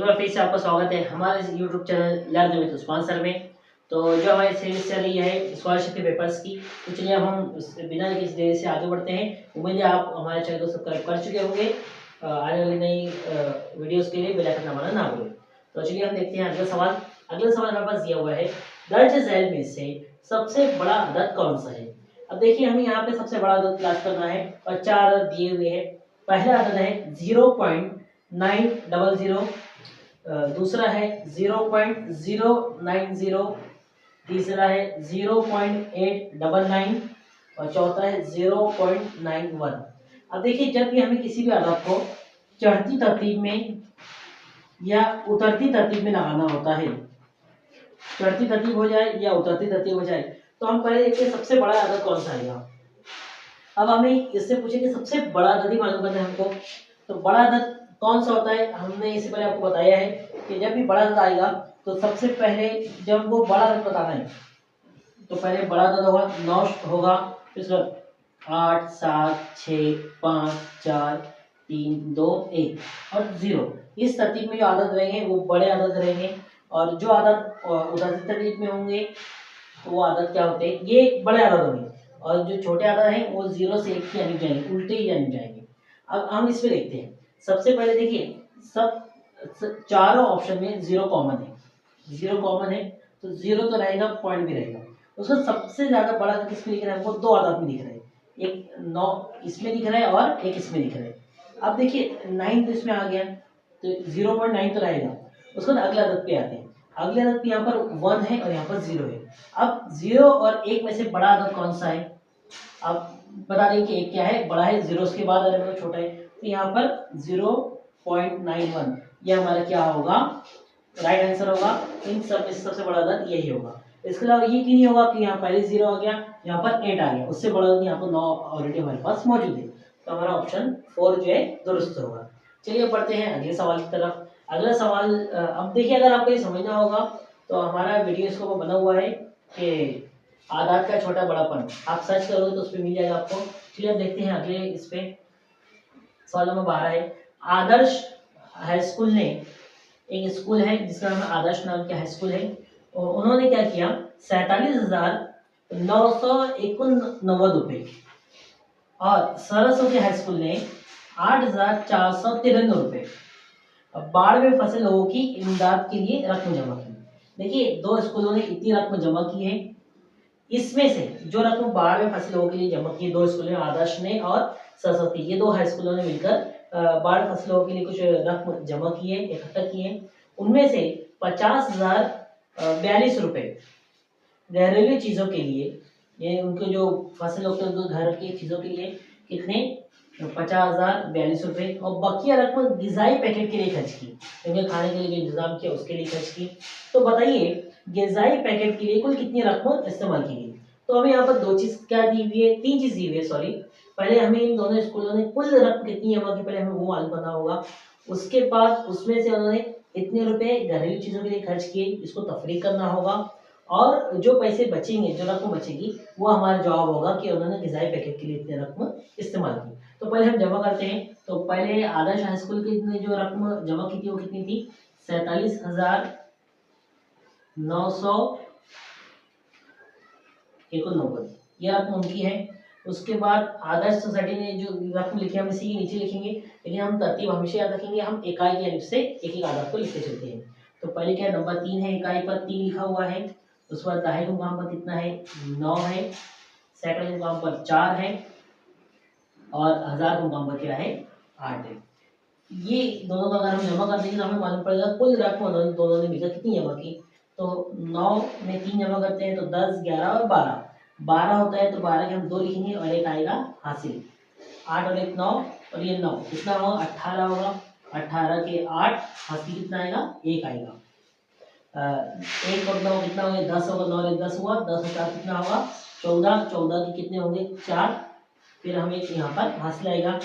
एक बार फिर से आपका स्वागत है हमारे YouTube channel learn with Usman sir में। तो जो हमारी सीरीज चल रही है स्कॉलरशिप के पेपर्स की, तो चलिए अब हम बिना किसी देरी से आगे बढ़ते हैं। उम्मीद है आप हमारे चैनल को सब्सक्राइब कर चुके होंगे। आने वाली नई वीडियोस के लिए बेल आइकन दबाना ना भूलें। तो चलिए हम देखते हैं अगला सवाल। अगला सवाल हमारे पास दिया हुआ है, दर्ज झैल में से सबसे बड़ा अदद कौन सा है। अब देखिए हमें यहाँ पे सबसे बड़ा अदद तलाश करना है और 4 अदद दिए हुए हैं। पहला अदद है 0.900, दूसरा है 0.090, तीसरा है 0.899 और चौथा है 0.91। अब देखिए जब भी हमें किसी भी अदद को चढ़ती तरतीब में या उतरती तरतीब में लगाना होता है, चढ़ती तरतीब हो जाए या उतरती तरतीब हो जाए, तो हम पहले देखते हैं सबसे बड़ा अदद कौन सा आएगा। अब हमें इससे पूछे कि सबसे बड़ा अदद ही मालूम करना है हमको, तो बड़ा अदद कौन सा होता है हमने इससे पहले आपको बताया है कि जब भी बड़ा अदद आएगा तो सबसे पहले जब वो बड़ा अदद बताना है तो पहले बड़ा अदद होगा 9 होगा, फिर 8 7 6 5 4 3 2 1 और 0। इस तरतीब में जो अदद रहेंगे वो बड़े अदद रहेंगे और जो अदद उतरती तरतीब में होंगे तो वो अदद क्या होते हैं, ये बड़े अदद होंगे और जो छोटे अदद हैं वो 0 से 1 की यानी जाएंगे, उल्टे ही यानी जाएंगे। अब हम इसमें देखते हैं। सबसे पहले देखिए सब चारों ऑप्शन में 0 कॉमन है, 0 कॉमन है तो 0 तो रहेगा, पॉइंट भी रहेगा। उसका सबसे ज्यादा बड़ा किस में दिख रहा है हमको, 2 अदद में दिख रहा है, एक 9 इसमें दिख रहा है और एक इसमें दिख रहा है। अब देखिए 9 तो इसमें आ गया तो 0.9 तो रहेगा। उसके बाद अगले अदद पे आते हैं। अगले अदद पे यहाँ पर 1 है और यहाँ पर 0 है। अब 0 और 1 में से बड़ा अदद कौन सा है, अब बता दें कि एक क्या है, बड़ा है, 0 उसके बाद अगर मतलब छोटा है, तो यहाँ पर 0.91 ये हमारा क्या होगा, राइट आंसर होगा। इन सब में सबसे बड़ा अदद यही होगा। इसके अलावा ये क्यों नहीं होगा कि यहाँ पहले 0 आ गया, यहाँ पर 8 आ गया, उससे बड़ा अदद यहाँ पर 9 ऑलरेडी हमारे पास मौजूद है, तो हमारा ऑप्शन 4 जो है दुरुस्त होगा। चलिए बढ़ते हैं अगले सवाल की तरफ। अगला सवाल अब देखिए अगर आपको ये समझना होगा तो हमारा वीडियो इसको बना हुआ है कि आदात का छोटा बड़ापन, आप सर्च करोगे तो उस पर मिल जाएगा आपको। चलिए अब देखते हैं अगले इस पे। सवाल नंबर 12 है, आदर्श हाई स्कूल ने, एक स्कूल है जिसका नाम आदर्श नाम का हाई स्कूल है, और उन्होंने क्या किया 47,991 रुपए, और सरस्वती हाई स्कूल ने 8,493 रुपए बाढ़ में फंसे लोगों की इमदाद के लिए रकम जमा की। देखिए 2 स्कूलों ने इतनी रकम जमा की है, इसमें से जो रकम बाढ़ में फंसे लोगों के लिए जमा की 2 स्कूलों ने, आदर्श ने और सरस्वती, ये 2 हाई स्कूलों ने मिलकर बाढ़ में फंसे लोगों के लिए कुछ रकम जमा की है, इकट्ठा की है। उनमें से 50,042 रुपए घरेलू चीजों के लिए, ये उनको जो फंसे लोग थे उनको घर की चीजों के लिए कितने, 50,042 रुपए, और बकिया रकम गिजाई पैकेट के लिए खर्च की, उनके खाने के लिए जो इंतजाम किया उसके लिए खर्च की। तो बताइए गिजाई पैकेट के लिए कुल कितनी रकम इस्तेमाल की गई। तो हमें यहाँ पर 2 चीज क्या दी हुई है, 3 चीज दी हुई है, सॉरी। पहले हमें इन दोनों स्कूलों ने कुल रकम कितनी जमा की, पहले हमें वो मालूम करना होगा। उसके बाद उसमें से उन्होंने इतने रुपए घरेलू चीजों के लिए खर्च किए, इसको तफरीक करना होगा, और जो पैसे बचेंगे, जो रकम बचेगी, वो हमारा जवाब होगा कि उन्होंने गिजाई पैकेट के लिए इतने रकम इस्तेमाल की। तो पहले हम जमा करते हैं। तो पहले आदर्श हाई स्कूल की ने जो रकम जमा की थी वो कितनी थी, 47,991, ये रकम उनकी है। उसके बाद आदर्श सोसाइटी ने जो रकम लिखी है हम इसी के नीचे लिखेंगे, लेकिन हम तरतीब हमेशा याद रखेंगे, हम इकाई के अलिफ से एक एक आदत को लिखते चलते हैं। तो पहले क्या नंबर 3 है, इकाई पर 3 लिखा हुआ है। उसके बाद दहाई के मुकाम पर कितना है, 9 है। सैकड़े के मुकाम पर 4 है और हजार के मुकाम पर क्या है, 8 है। ये दोनों का अगर हम जमा कर देंगे तो हमें मालूम पड़ेगा कुल रकम दोनों ने मिलकर कितनी जमा की। तो 9 में 3 जमा करते हैं तो 10 11 और 12, 12 होता है तो 12 के हम 2 लिखेंगे और एक आएगा हासिल, 8 और 1 9 और ये 9 कितना होगा, 18 होगा। 18 के 8 हासिल कितना आएगा, 1 आएगा। 1 और 9 कितना होगा, 10 होगा। 9 और 1 10 हुआ, 10 और 4 कितना होगा, 14। 14 के कितने होंगे, 4। फिर हमें यहाँ पर हासिल आएगा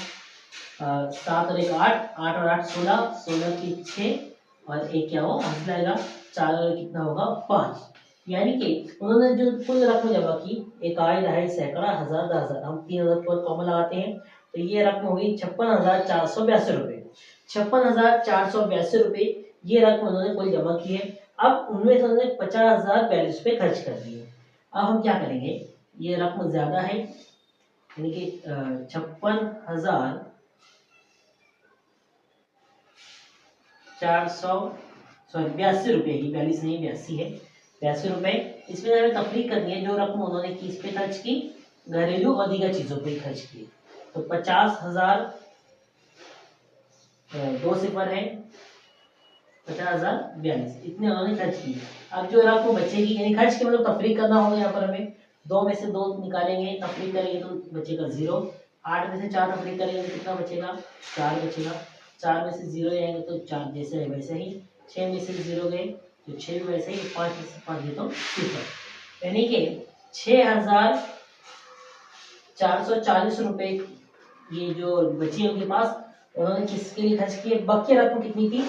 7 और 1 8, 8 और 8 16, 16 की 6 और एक क्या होगा हासिल आएगा 4 और कितना होगा 5। यानी कि उन्होंने जो कुल रकम जमा की, इकाई दहाई सैकड़ा हजार 10,000, हम 3,000 पर कॉमन लगाते हैं तो ये रकम होगी 56,482 रुपये। 56,482 रुपये ये रकम उन्होंने कुल जमा की है। अब उनमें से उन्होंने 50,042 पे खर्च कर दिए। अब हम क्या करेंगे, ये रकम ज्यादा है, यानी कि 56,482 रुपये की, 42 नहीं 82 है, 82 रुपये। इसमें हमें तफरीक करनी है, जो रकम उन्होंने किस पे खर्च की, घरेलू और दीगर चीजों पे खर्च की। तो 50,000 दो सिफर है, 50,042 इतने उन्होंने खर्च किए। अब जो रकम बचेगी, यानी खर्च के मतलब तफरीक करना होगा, यहाँ पर हमें दो में से दो निकालेंगे, तफरीक करेंगे तो बचेगा 0। 8 में से 4 तफरीक करेंगे तो कितना बचेगा, 4 बचेगा। 4 में से 0 जाएंगे तो 4 जैसे है वैसे ही। 6 में से 0 गए तो 6 भी वैसे ही। 5 में से 5 गए तो 0, यानी कि 6,440 रुपये ये जो बची उनके पास, उन्होंने किसके लिए खर्च किए। बाकी रकम कितनी थी,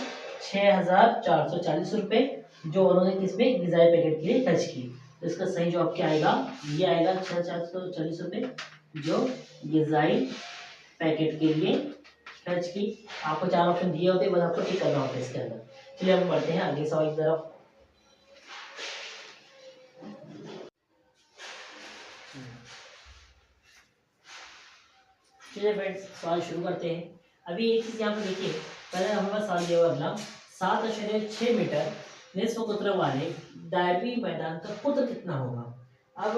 6,440 रुपये, जो उन्होंने किसमें, गिजाई पैकेट के लिए खर्च किए। तो इसका सही जवाब क्या आएगा, ये आएगा 6,440 रुपये जो गिजाई पैकेट के लिए खर्च की। आपको 4 ऑप्शन दिए होते, बस आपको टिक करना होता है इसके अंदर। चलिए हम बढ़ते हैं आगे सवाल की तरफ। चलिए फ्रेंड्स सवाल शुरू करते हैं। अभी एक चीज यहाँ पर देखिए, पहले हमारा सवाल दिया हुआ अगला, 7.6 मीटर निस्फ कुत्र वाले दायरवी मैदान का कुत्र कितना होगा। अब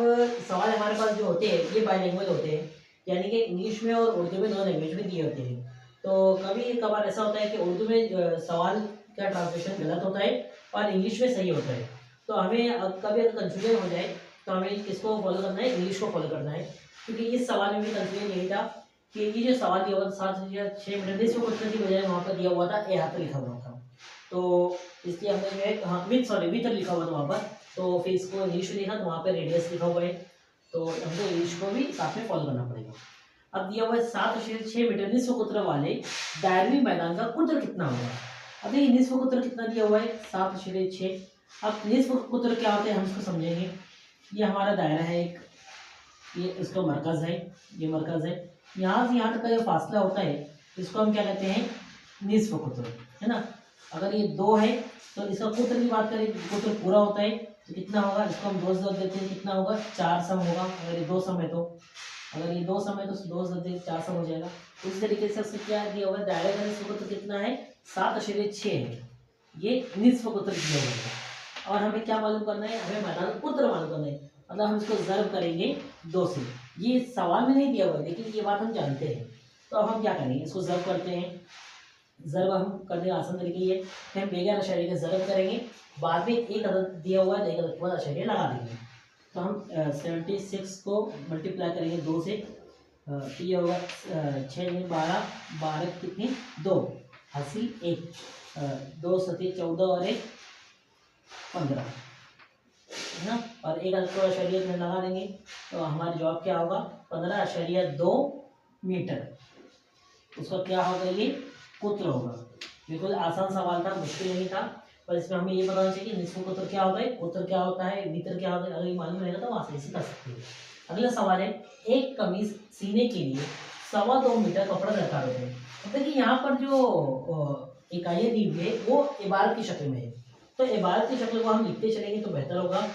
सवाल हमारे पास जो होते हैं ये बाइलिंगुअल होते हैं, यानी कि इंग्लिश में और उर्दू में, दोनों लैंग्वेज में दिए होते हैं। तो कभी कभार ऐसा होता है कि उर्दू में सवाल का ट्रांसलेशन गलत होता है और इंग्लिश में सही होता है। तो हमें कभी अगर कंफ्यूजन हो जाए तो हमें किसको फॉलो करना है, इंग्लिश को फॉलो करना है। क्योंकि इस सवाल में भी कंफ्यूजन यही था कि ये जो सवाल दिया हुआ था 7.6 मीटर निस्फ कुत्र की बजाय वहाँ पर दिया हुआ था, यहाँ पर लिखा हुआ था। तो इसलिए हमने जो है, हाँ विथ लिखा हुआ था वहाँ पर, तो फिर इसको इंग्लिश में लिखा तो वहाँ पर रेडियस लिखा हुआ है, तो हमको इंग्लिश को भी साथ में फॉलो करना पड़ेगा। अब दिया हुआ है 7.6 मीटर निस्फ कुत्र वाले दायरवी मैदान का कुत्र कितना होगा। अब देखिए निस्फ कुत्र कितना दिया हुआ है, 7.6। अब निस्फ कुत्र क्या होता है हम इसको समझेंगे। ये हमारा दायरा है एक, ये इसका मरकज है, ये मरकज है। यहाँ से यहाँ तक का जो फासला होता है इसको हम क्या कहते हैं, निस्फ कुत्र, है ना। अगर ये 2 है तो इसका कुत्र की बात करें, कुत्र पूरा होता है तो कितना होगा, इसको हम 2 से देते हैं, कितना होगा, 4 सम होगा। अगर ये 2 सम है तो, अगर ये 2 सम है तो 2 से देते 4 सम हो जाएगा। उस तरीके से उससे क्या दिया होगा, दायरे का निस्फ कुत्र कितना है, 7.6 है, ये निस्फ कुत्र दिया हुआ है। और हमें क्या मालूम करना है, हमें मैदान का कुत्र मालूम करना है, मतलब हम इसको ज़र्ब करेंगे 2 से। ये सवाल में नहीं दिया हुआ है लेकिन ये बात हम जानते हैं। तो अब हम क्या करेंगे, इसको ज़र्ब करते हैं। ज़र्ब हम करने का आसान तरीका ये है कि हम बेगैर अशरिया का ज़र्ब करेंगे, बाद में एक अदद दिया हुआ है तो एक अदद के बाद अशरिया लगा देंगे। तो हम 76 को मल्टीप्लाई करेंगे 2 से, तो ये होगा 6 में 12, 12 कितनी 2 हासिल 1, 2 सती 14 और 1 15, है ना। और एक अदद को अशरिया में लगा देंगे तो हमारा जवाब क्या होगा, 15.2 मीटर। उसका क्या होगा, ये कुत्र होगा। बिल्कुल आसान सवाल था, मुश्किल नहीं था, पर इसमें हमें ये बताना चाहिए कि निस्फ कुत्र क्या होता है, कुत्र क्या होता है, वितर क्या होता है। अगर ये मालूम रहेगा तो आसानी से कर सकते हैं। अगला सवाल है, एक कमीज सीने के लिए 2.25 मीटर कपड़ा दरकार होता है। तो देखिए यहाँ पर जो इकाइयाँ दी हुई है वो इबारत की शक्ल में है, तो इबारत की शक्ल को हम लिखते चलेंगे तो बेहतर होगा।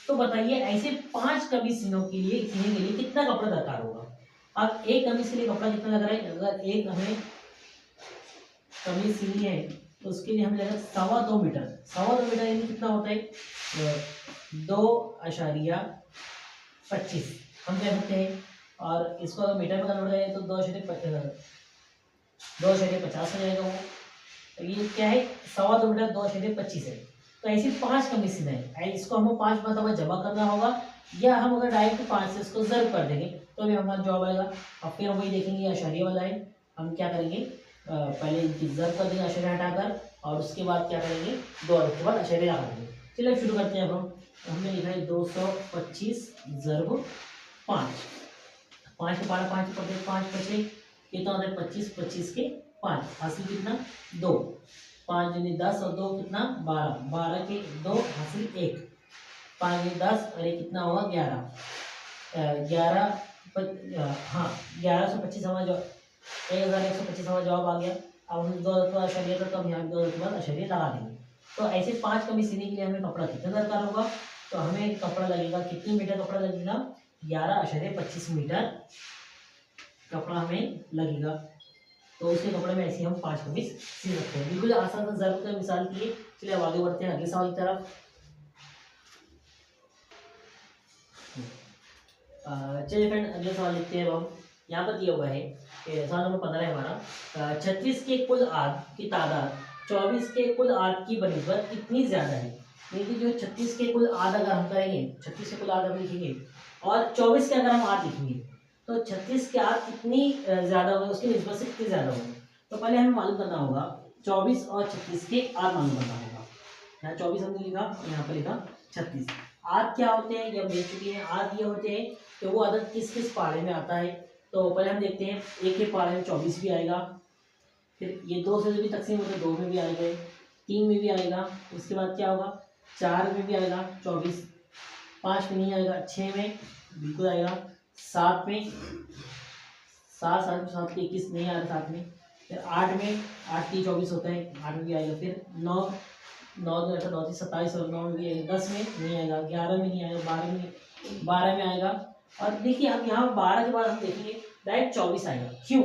तो बताइए ऐसे 5 कमीज सीने के लिए कितना कपड़ा दरकार होगा। अब एक कमीज के लिए कपड़ा कितना लग रहा है, अगर एक हमें कमीज सीनी है तो उसके लिए हमें लगेगा 2.25 मीटर। 2.25 मीटर यानी कितना होता है, 2.25 हम कह सकते हैं। और इसको अगर मीटर में कन्वर्ट करें तो 2.50 हो जाएगा वो। तो ये क्या है, 2.25 मीटर 2.25 है। तो ऐसी 5 कमीज सीना है, इसको हमको 5 मरतबा जमा करना होगा, या हम अगर डायरेक्ट 5 से इसको ज़र्ब कर देंगे तो भी हमारा जवाब आएगा। अब फिर हम वही देखेंगे अशरिया वाला है, हम क्या करेंगे, पहले इनकी ज़र्ब कर देंगे अशरिया हटाकर, और उसके बाद क्या करेंगे, 2 अदद के बाद अशरिया लगा देंगे। चलिए अब शुरू करते हैं। अब हमने लिखा है 225 ज़र्ब 5, 5 के 12 5 पड़ते 5 बचे, कितना होता है 25, 25 के 5 हासिल कितना 2, 5 दूनी 10 और 2 कितना 12, 12 के 2 हासिल 1, 5 दूनी 10 और ये कितना होगा 11, 11 हाँ 1125 हमारा जवाब, 1125 हमारा जवाब आ गया। अब हम 2 अशरिया था तो हम यहाँ 2 के बाद अशरिया लगा देंगे। तो ऐसे 5 कमीज सीने के लिए हमें कपड़ा कितना दरकार होगा, तो हमें कपड़ा लगेगा, कितने मीटर कपड़ा लगेगा, 11.25 मीटर कपड़ा हमें लगेगा। तो उसके कपड़े में ऐसे हम 5 कमीज सी सकते हैं। बिल्कुल आसान सा जरूर का मिसाल की है। चलिए अब आगे बढ़ते हैं अगले सवाल की तरफ। चलिए फ्रेंड अगले सवाल लिखते हैं हम। यहाँ पर दिया हुआ है सवाल नंबर 15 है हमारा। 36 के कुल आद की तादाद 24 के कुल आद की बनिस्बत कितनी ज्यादा है। यानी कि जो 36 के कुल आद अगर हम करेंगे, 36 के कुल आद हम लिखेंगे और 24 के अगर हम आद लिखेंगे, तो 36 के आद कितनी ज्यादा होगा, उसकी निस्बत से कितनी ज्यादा होगी। तो पहले हमें मालूम करना होगा 24 और 36 के आद मालूम करना होगा। यहाँ 24 हमने लिखा और यहाँ पर लिखा 36। आद क्या होते हैं ये हम देख चुके हैं। आद ये होते हैं कि वो अदद किस किस पारे में आता है। तो पहले हम देखते हैं, एक के पारे में 24 भी आएगा, फिर ये 2 से भी तकसीम होते 2 में भी आएगा, 3 में भी आएगा, उसके बाद क्या होगा 4 में भी आएगा 24, 5 में नहीं आएगा, 6 में बिल्कुल आएगा, 7 में 7 के 21 नहीं आ रहा 7 में, फिर 8 में 8 की 24 होता है 8 में भी आएगा, फिर 9 9 9 27 और 9 में भी आएगा, 10 में नहीं आएगा, 11 में नहीं आएगा, 12 में आएगा। और देखिए अब यहाँ 12 के बाद हम देखेंगे डायरेक्ट 24 आएगा। क्यों?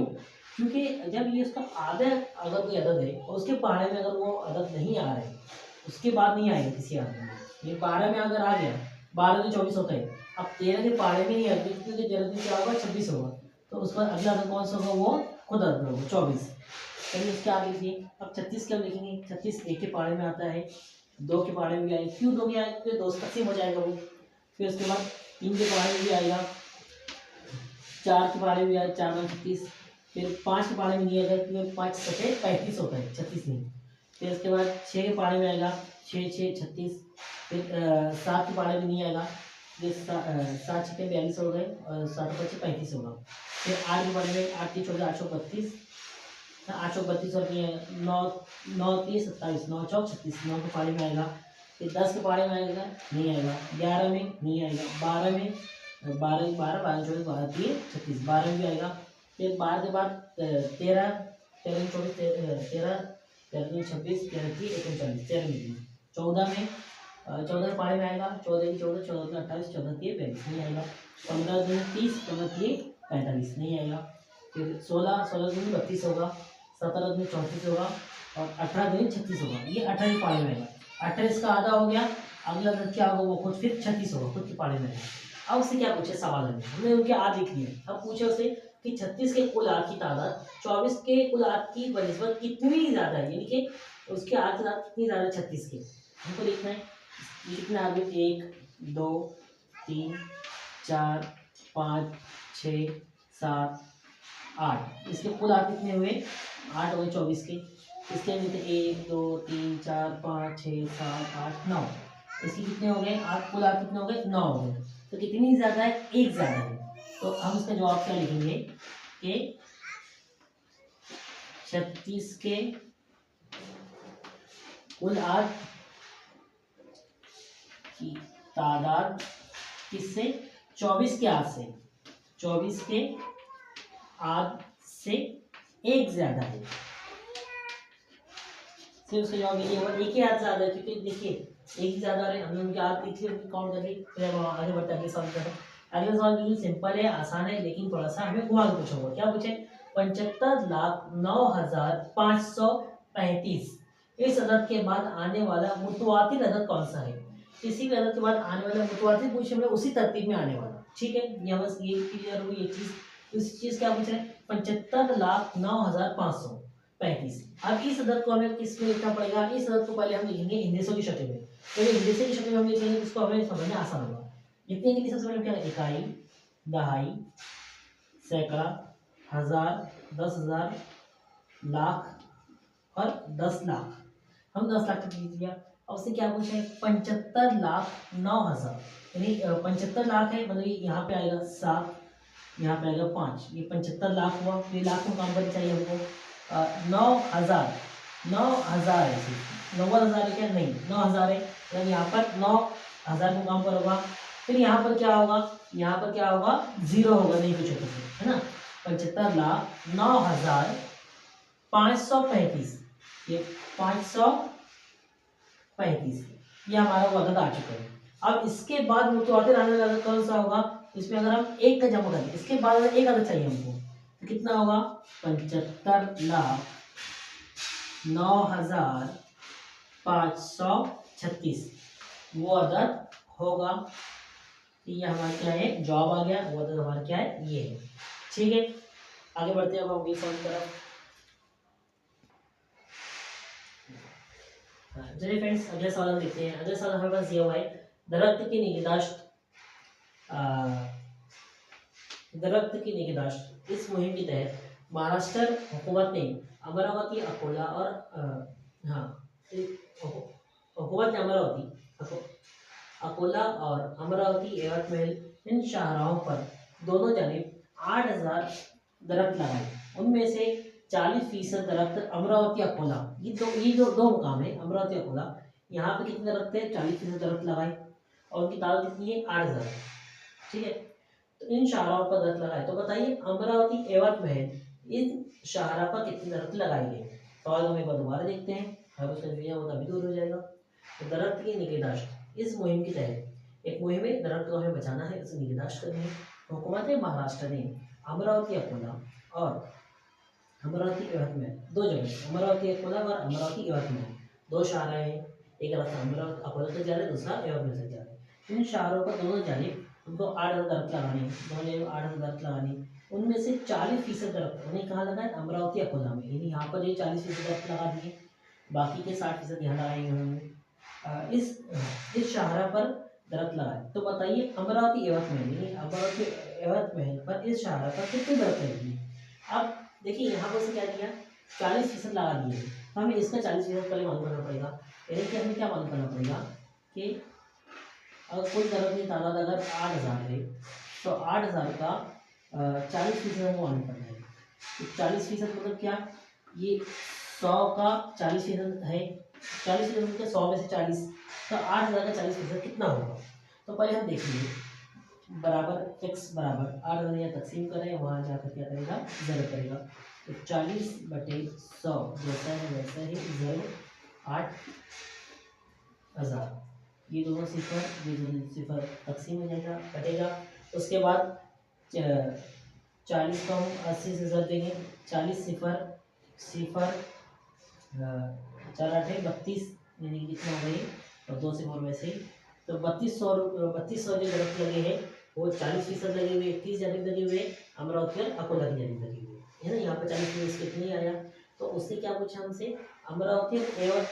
क्योंकि जब ये उसका आधा अगर कोई अदद है और उसके पारे में अगर वो अदद नहीं आ रहे, उसके बाद नहीं आएगा किसी आदमी में। ये 12 में अगर आ गया, 12 में 24 होता है, अब 13 के पारे में नहीं आएगा क्योंकि 13 में क्या होगा 26 होगा, तो उसका अगला अदद कौन सा होगा, वो खुद अदद होगा 24। चलिए उसके आगे लिखिए। अब 36 क्या लिखेंगे, 36 1 के पारे में आता है, 2 के पारे में भी आएगा। क्यों 2 में आएगा, क्योंकि 2 तकसीम हो जाएगा वो। फिर उसके बाद 3 के पारे में भी आएगा, 4 के पारे में भी आएगा, 4 में 36, फिर 5 के पारे में नहीं आएगा क्योंकि 5 सके 35 होता है, 36 नहीं। फिर उसके बाद 6 के पारे में आएगा, 6 6 36, फिर 7 के पारे में नहीं आएगा, ये 7 6 42 हो गए और 7 5 35 होगा। फिर 8 के पारे में 8 3 14 832, 832 और 9 9 3 27, 9 4 36, 9 के पारे में आएगा। फिर 10 के पारे में आएगा, नहीं आएगा, 11 में नहीं आएगा, 12 में 12 12 12 24 12 3 36, 12 में भी आएगा। फिर 12 के बाद 13 13 24 13 13 26 13 3 39, 13 में 14 में 14 के पारे में आएगा, 14 14 14 28 14 42 नहीं आएगा, 15 दिन 30 15 45 नहीं आएगा। फिर 16 16 दिन 32 होगा, 17 दिन 34 होगा और 18 दिन 36 होगा। ये 18 के पारे में आएगा। 28 का आधा हो गया, अगला दिन क्या होगा वो खुद फिर 36 होगा, खुद के पारे में आएगा। अब उससे क्या पूछे सवाल में, हमने उनके आद लिख लिए। अब पूछे उसे कि 36 के कुल आद की तादाद 24 के कुल आद की बनिस्बत कितनी ज्यादा है, यानी कि उसके आद की तादाद कितनी ज्यादा 36 के, हमको लिखना है। लिखना है 1 2 3 4 5 6 7 8, इसके कुल आद कितने हुए 8 हो गए 24 के। इसके लिखते 1 2 3 4 5 6 7 8 9, इसके कितने हो गए आठ, कुल आद कितने हो गए 9 हो गए। तो कितनी ज्यादा है, एक ज्यादा है। तो हम इसका जवाब क्या लिखेंगे कि 36 के कुल आद की तादाद किससे, 24 के आद से, 24 के आद से एक ज्यादा है। फिर उसका जवाब ये होगा एक ही आद ज्यादा है, क्योंकि देखिए एक ही ज्यादा है, हमने उनके आद लिख लिए, काउंट कर ली। फिर अब आगे बढ़ते हैं अगले सवाल की तरफ। अगला सवाल बिल्कुल सिंपल है, आसान है, लेकिन थोड़ा सा हमें घुमा के पूछा होगा। क्या पूछे, 75,09,535 इस अदद के बाद आने वाला मुतवातिर अदद कौन सा है। किसी भी अदद के बाद आने वाला मुतवातिर पूछे, मतलब उसी तरतीब में आने वाला, ठीक है। ये बस ये क्लियर हुई ये चीज। इस चीज क्या पूछ रहे हैं, 75,09,535। अब इस अदद को हमें किस में लिखना पड़ेगा, इस अदद को पहले हम लिखेंगे हिंदसों की शक्ल में। तो हिंदसों की शक्ल में हम लिखेंगे, इसको हमें समझना आसान होगा। लिखने के लिए सबसे पहले क्या है, इकाई, दहाई, सैकड़ा, हजार, 10,000, लाख और 10 लाख। हम 10 लाख तक लिख दिया। अब उससे क्या पूछा है, 75,09,000, यानी 75 लाख है, मतलब यहाँ पे आएगा 7, यहाँ पे आएगा 5, ये 75 लाख हुआ। ये लाख में काम करना चाहिए हमको। 9,000 9,000 है, 90,000 है क्या, नहीं 9,000 है, यानी यहाँ पर 9,000 को काम पर होगा। फिर यहाँ पर क्या होगा, यहाँ पर क्या होगा, 0 होगा, नहीं कुछ होगा, है ना। 75,09,535, ये 535 35। ये हमारा वो अदद आ चुका है। अब इसके बाद मुतवातिर अदद कौन सा होगा, इसमें अगर हम एक का जमा करें, इसके बाद अगर एक अदद चाहिए हमको तो कितना होगा, 75,09,536 वो अदद होगा। ये हमारा क्या है, जवाब आ गया। वो अदद हमारा क्या है, ये है। ठीक है, आगे बढ़ते हैं अब हम सॉल्व की तरफ। चलिए फ्रेंड्स, अगले सवाल हम देखते हैं। अगले सवाल हमारे पास ये हुआ है, दरख्त की निगहदाश्त इस मुहिम के तहत महाराष्ट्र हुकूमत ने अमरावती, अकोला और हुकूमत ने अकोला और अमरावती, यवतमाल इन शाहराहों पर दोनों जानिब 8,000 दरख्त लगाए। उनमें से 40% दरख्त अमरावती अकोला, ये दो मुकाम है, अमरावती अकोला, यहाँ पे कितने दरख्त है, 40% दरख्त लगाए और उनकी तादाद कितनी है, 8,000। ठीक है, तो इन शाहराहों पर दरख्त लगाए। तो बताइए अमरावती एवं इन शाहरा पर कितने दरख्त लगाए गए। सवाल हम एक बार दोबारा देखते हैं, अगर उसका नतीजा होता भी दूर हो जाएगा। तो दरख्त की निगहदाश्त इस मुहिम के तहत, एक मुहिम है, दरख्त को हमें बचाना है, उसकी निगहदाश्त करनी है। हुकूमत महाराष्ट्र ने अमरावती अकोला और अमरावती यवतमाल, दो जगह अमरावती अकोला और अमरावती यवतमाल, दो शाहरा है, एक रास्ता अमरावती अकोला तक जा रहा है, दूसरा यवतमाल तक जा रहा है। इन शाहरों पर दोनों जानिब उनको 8,000 दरख्त लगाने, दोनों जानिब 8,000 दरख्त लगाने। उनमें से 40% दरख्त उन्हें कहाँ लगाए, अमरावती अकोला में, यानी यहाँ पर ये 40% दरख्त लगा दिए, बाकी के 60% यहाँ लगाएंगे उन्होंने। इस शाहरा पर दरख्त लगाए। तो बताइए अमरावती यवतमाल, यानी अमरावती यवतमाल पर इस शाहरा पर कितने दरख्त लगेंगे। अब देखिए यहाँ पर से क्या किया, 40% लगा दिए, तो हमें इसका 40% पहले मालूम करना पड़ेगा। यानी कि हमें क्या मालूम करना पड़ेगा कि अगर कुल दरख्त की तादाद अगर 8,000 है, तो 8,000 का 40% हमको मालूम करना है। तो 40% मतलब क्या, ये 100 का 40% है, 40% मतलब 100 में से 40, तो 8,000 का 40% कितना होगा। तो पहले हम देखेंगे, बराबर x बराबर 8,000 यहाँ तकसीम करें, वहाँ जाकर क्या करेगा, ज़रूर करेगा। तो 40/100 जैसा है वैसा ही, ज़रूर 8,000, ये दोनों सिफर, ये दोनों सिफर तकसीम हो जाएगा, कटेगा। उसके बाद 40 को हम 80 से ज़र देंगे, 40 सिफर 4 8 32, यानी कितना हो गई, और 2 सिफर वैसे ही। तो 3200 जो दरख्त लगे हैं वो 40% लगे हुए, 30 जानिब लगे हुए, अमरावती और अकोला की जानिब लगे हुए है ना। यहाँ पर 40% कितनी आया, तो उससे क्या पूछा हमसे, अमरावती एवं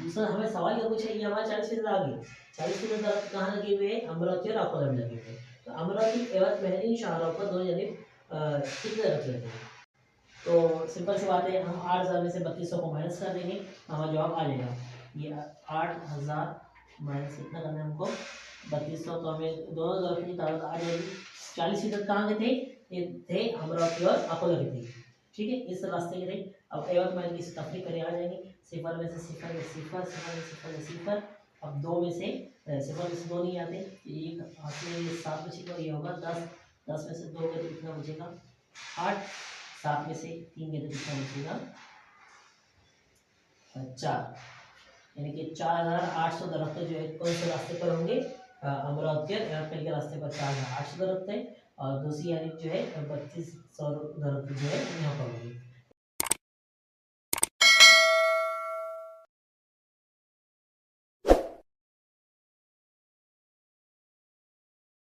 दूसरा हमें सवाल क्या पूछा, ये हमारा 40% आ गई, 40% दरख्त कहाँ लगे हुए हैं, अमरावती और अकोला में लगे हुए। तो अमरावती एवं महरीन शाहरों पर दोनों जानिब कितने दरख्त लगे हैं। तो सिंपल सी बात है, हम 8,000 में से 3200 को माइनस कर देंगे, हमारा जवाब आ जाएगा। ये 8,000 माइनस कितना करना है हमको, 3200, तो हमें दोनों दरख्त की तादाद आ जाएगी। 40% कहाँ के थे, ये थे अमरावती और अकोला के थे। ठीक है, इस रास्ते के थे। अब यवतमाल की तफरीक करने आ जाएंगे, सिफर में से सिफर में सिफर, सिफर में सिफर में सिफर। अब 2 में से सिफर में से 2 नहीं आते, एक हाथ में 7 बचेगा, ये होगा 10, 10 में से 2 गए तो कितना बचेगा, 8, 7 में से 3 गए तो कितना बचेगा, 4, यानी कि 4,800 दरख्त जो है कौन से रास्ते पर होंगे, अमरावती और यवतमाल के रास्ते पर 4,800 दरख्त है, और दूसरी यानी जो है 3200 दरख्त जो है यहाँ पर होंगे।